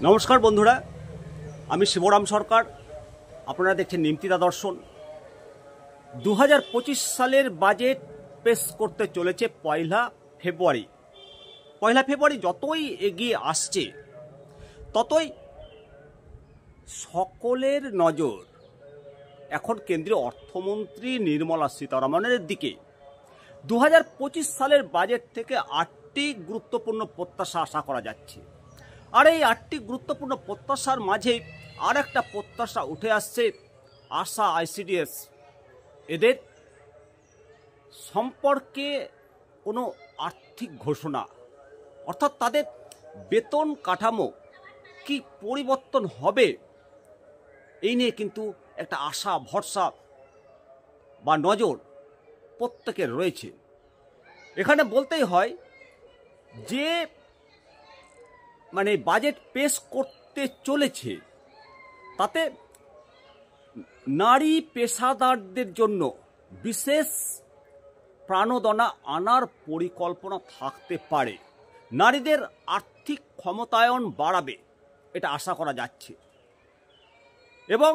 নমস্কার বন্ধুরা, আমি শিবরাম সরকার। আপনারা দেখছেন নিমতিতা দর্শন। 2025 সালের বাজেট পেশ করতে চলেছে পয়লা ফেব্রুয়ারি। যতই এগিয়ে আসছে ততই সকলের নজর এখন কেন্দ্রীয় অর্থমন্ত্রী নির্মলা সীতারামনের দিকে। 2025 সালের বাজেট থেকে 8টি গুরুত্বপূর্ণ প্রত্যাশা আশা করা যাচ্ছে। আর এই 8টি গুরুত্বপূর্ণ প্রত্যাশার মাঝে আর একটা প্রত্যাশা উঠে আসছে আশা আইসিডিএস। এদের সম্পর্কে কোনো আর্থিক ঘোষণা, অর্থাৎ তাদের বেতন কাঠামো কি পরিবর্তন হবে, এই নিয়ে কিন্তু একটা আশা ভরসা বা নজর প্রত্যেকের রয়েছে। এখানে বলতেই হয় যে বাজেট পেশ করতে চলেছে তাতে নারী পেশাদারদের জন্য বিশেষ প্রাণোদনা আনার পরিকল্পনা থাকতে পারে। নারীদের আর্থিক ক্ষমতায়ন বাড়াবে, এটা আশা করা যাচ্ছে। এবং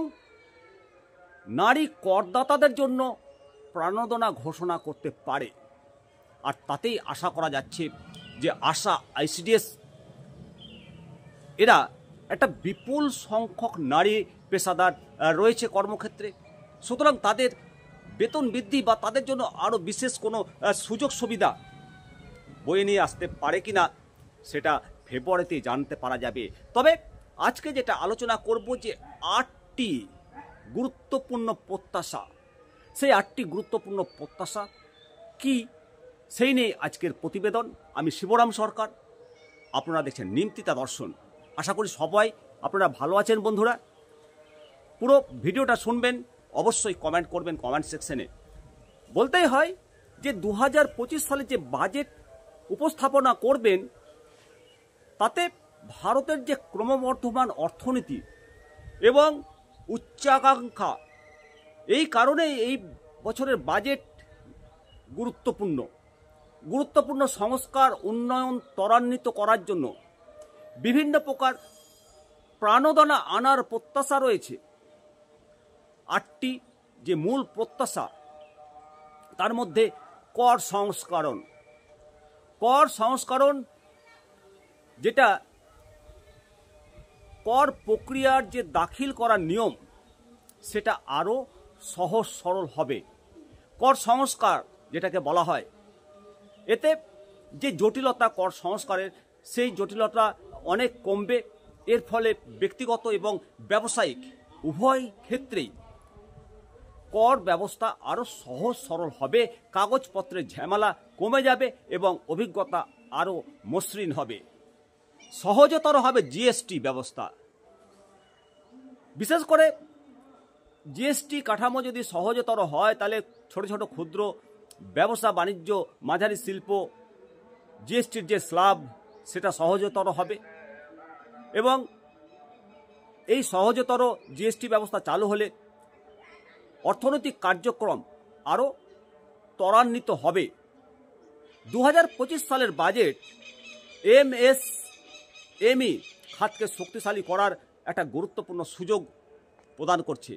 নারী করদাতাদের জন্য প্রাণোদনা ঘোষণা করতে পারে। আর তাতেই আশা করা যাচ্ছে যে আশা আইসিডিএস এরা একটা বিপুল সংখ্যক নারী পেশাদার রয়েছে কর্মক্ষেত্রে, সুতরাং তাদের বেতন বৃদ্ধি বা তাদের জন্য আরও বিশেষ কোনো সুযোগ সুবিধা বয়ে নিয়ে আসতে পারে কিনা সেটা ফেব্রুয়ারিতে জানতে পারা যাবে। তবে আজকে যেটা আলোচনা করব যে 8টি গুরুত্বপূর্ণ প্রত্যাশা, সেই 8টি গুরুত্বপূর্ণ প্রত্যাশা কি সেই নিয়ে আজকের প্রতিবেদন। আমি শিবরাম সরকার, আপনারা দেখছেন নিমতিতা দর্শন। আশা করি সবাই আপনারা ভালো আছেন বন্ধুরা। পুরো ভিডিওটা শুনবেন, অবশ্যই কমেন্ট করবেন কমেন্ট সেকশনে। বলতেই হয় যে 2025 সালে যে বাজেট উপস্থাপনা করবেন তাতে ভারতের যে ক্রমবর্ধমান অর্থনীতি এবং উচ্চাকাঙ্ক্ষা, এই কারণেই এই বছরের বাজেট গুরুত্বপূর্ণ সংস্কার উন্নয়ন ত্বরান্বিত করার জন্য বিভিন্ন প্রকার প্রাণোদনা আনার প্রত্যাশা রয়েছে। 8টি যে মূল প্রত্যাশা, তার মধ্যে কর সংস্করণ, যেটা কর প্রক্রিয়ার যে দাখিল করার নিয়ম সেটা আরও সহজ সরল হবে। কর সংস্কার যেটাকে বলা হয়, এতে যে জটিলতা কর সংস্কারের, সেই জটিলতা অনেক কমবে। এর ফলে ব্যক্তিগত এবং ব্যবসায়িক উভয় ক্ষেত্রেই কর ব্যবস্থা আরও সহজ সরল হবে, কাগজপত্রের ঝামেলা কমে যাবে এবং অভিজ্ঞতা আরও মসৃণ হবে। সহজতর হবে জিএসটি ব্যবস্থা। বিশেষ করে জিএসটি কাঠামো যদি সহজতর হয় তাহলে ছোট ছোট ক্ষুদ্র ব্যবসা বাণিজ্য, মাঝারি শিল্প, জিএসটির যে স্ল্যাব সেটা সহজতর হবে। এবং এই সহজতর জিএসটি ব্যবস্থা চালু হলে অর্থনৈতিক কার্যক্রম আরও ত্বরান্বিত হবে। 2025 সালের বাজেট এমএসএমই খাতকে শক্তিশালী করার একটা গুরুত্বপূর্ণ সুযোগ প্রদান করছে।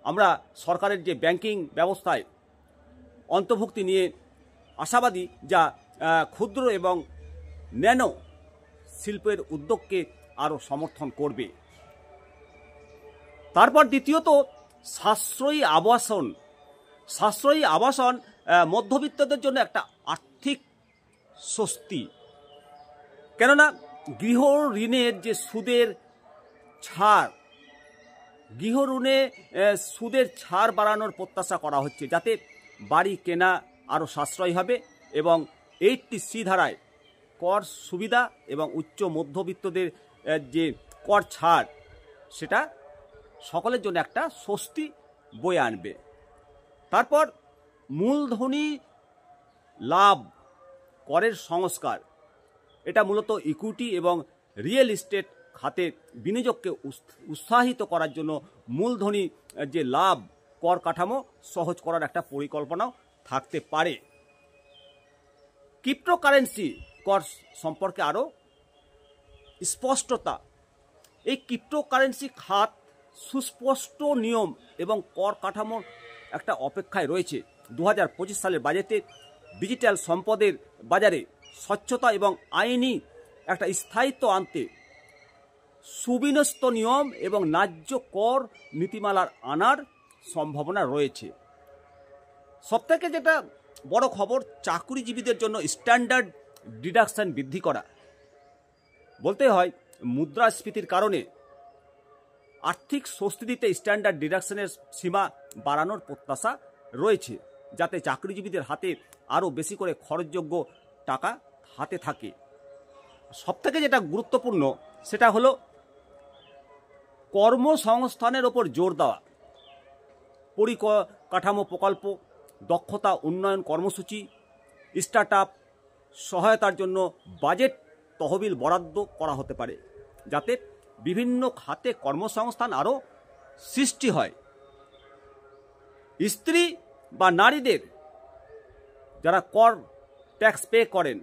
আমরা সরকারের যে ব্যাংকিং ব্যবস্থায় অন্তর্ভুক্তি নিয়ে আশাবাদী, যা ক্ষুদ্র এবং ন্যানো শিল্পের উদ্যোগকে আরও সমর্থন করবে। তারপর দ্বিতীয়ত সাশ্রয়ী আবাসন মধ্যবিত্তদের জন্য একটা আর্থিক স্বস্তি। কেননা গৃহ ঋণের যে সুদের ছাড় বাড়ানোর প্রত্যাশা করা হচ্ছে, যাতে বাড়ি কেনা আরও সাশ্রয়ী হবে এবং 80C ধারায় কর সুবিধা এবং উচ্চ মধ্যবিত্তদের যে কর ছাড়, সেটা সকলের জন্য একটা স্বস্তি বয়ে আনবে। তারপর মূলধনী লাভ করের সংস্কার, এটা মূলত ইকুইটি এবং রিয়েল এস্টেট খাতে বিনিয়োগকে উৎসাহিত করার জন্য মূলধনী যে লাভ কর কাঠামো সহজ করার একটা পরিকল্পনাও থাকতে পারে। ক্রিপ্টোকারেন্সি কর সম্পর্কে আরও স্পষ্টতা। এই ক্রিপ্টোকারেন্সি খাত সুস্পষ্ট নিয়ম এবং কর কাঠামোর একটা অপেক্ষায় রয়েছে। 2025 সালের বাজেটে ডিজিটাল সম্পদের বাজারে স্বচ্ছতা এবং আইনি একটা স্থায়িত্ব আনতে সুবিন্যস্ত নিয়ম এবং ন্যায্য কর নীতিমালার আনার সম্ভাবনা রয়েছে। সবথেকে যেটা বড় খবর, চাকরিজীবীদের জন্য স্ট্যান্ডার্ড ডিডাকশন বৃদ্ধি করা। বলতে হয় মুদ্রাস্ফীতির কারণে আর্থিক স্বস্তি দিতে স্ট্যান্ডার্ড ডিডাকশনের সীমা বাড়ানোর প্রত্যাশা রয়েছে, যাতে চাকরিজীবীদের হাতে আরও বেশি করে খরচযোগ্য টাকা হাতে থাকে। সবথেকে যেটা গুরুত্বপূর্ণ সেটা হলো কর্মসংস্থানের ওপর জোর দেওয়া। পরিকাঠামো প্রকল্প, দক্ষতা উন্নয়ন কর্মসূচি, স্টার্টআপ সহায়তার জন্য বাজেট তহবিল বরাদ্দ করা হতে পারে, যাতে বিভিন্ন খাতে কর্মসংস্থান আরও সৃষ্টি হয়। স্ত্রী বা নারীদের যারা কর ট্যাক্স পে করেন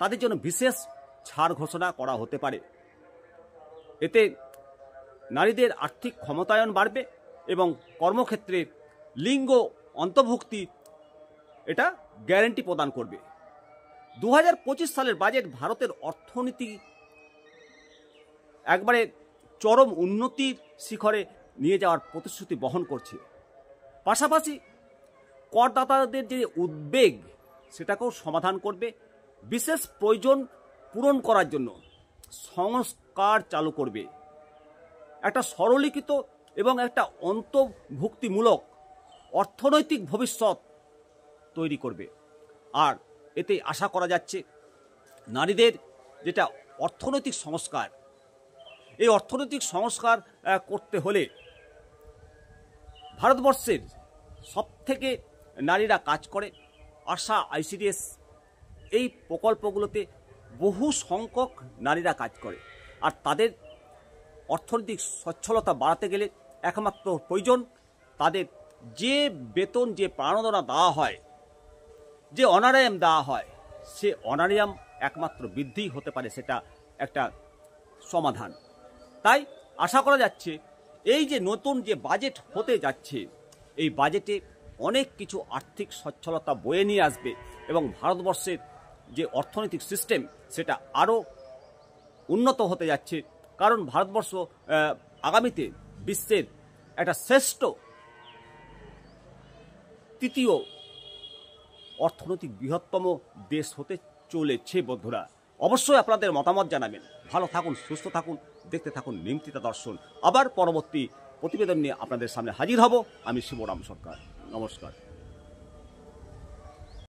তাদের জন্য বিশেষ ছাড় ঘোষণা করা হতে পারে। এতে নারীদের আর্থিক ক্ষমতায়ন বাড়বে এবং কর্মক্ষেত্রে লিঙ্গ অন্তর্ভুক্তি এটা গ্যারান্টি প্রদান করবে। 2025 সালের বাজেট ভারতের অর্থনীতি একবারে চরম উন্নতির শিখরে নিয়ে যাওয়ার প্রতিশ্রুতি বহন করছে। পাশাপাশি করদাতাদের যে উদ্বেগ সেটাকেও সমাধান করবে। বিশেষ প্রয়োজন পূরণ করার জন্য সংস্কার চালু করবে। একটা সরলীকৃত এবং একটা অন্তর্ভুক্তিমূলক অর্থনৈতিক ভবিষ্যৎ তৈরি করবে। আর এতে আশা করা যাচ্ছে নারীদের যেটা অর্থনৈতিক সংস্কার, এই অর্থনৈতিক সংস্কার করতে হলে ভারতবর্ষের সবথেকে নারীরা কাজ করে আশা, ICDS এই প্রকল্পগুলোতে বহু সংখ্যক নারীরা কাজ করে। আর তাদের অর্থনৈতিক সচ্ছলতা বাড়াতে গেলে একমাত্র প্রয়োজন তাদের যে বেতন, যে প্রাণোদনা দেওয়া হয়, যে অনারিয়াম দেওয়া হয়, সে অনারিয়াম একমাত্র বৃদ্ধি হতে পারে, সেটা একটা সমাধান। তাই আশা করা যাচ্ছে এই যে নতুন যে বাজেট হতে যাচ্ছে, এই বাজেটে অনেক কিছু আর্থিক সচ্ছলতা বয়ে নিয়ে আসবে এবং ভারতবর্ষের যে অর্থনৈতিক সিস্টেম সেটা আরও উন্নত হতে যাচ্ছে। কারণ ভারতবর্ষ আগামীতে বিশ্বের একটা শ্রেষ্ঠ তৃতীয় অর্থনৈতিক বৃহত্তম দেশ হতে চলেছে। বন্ধুরা, অবশ্যই আপনাদের মতামত জানাবেন। ভালো থাকুন, সুস্থ থাকুন, দেখতে থাকুন নিমতিতা দর্শন। আবার পরবর্তী প্রতিবেদন নিয়ে আপনাদের সামনে হাজির হব। আমি শিবরাম সরকার। নমস্কার।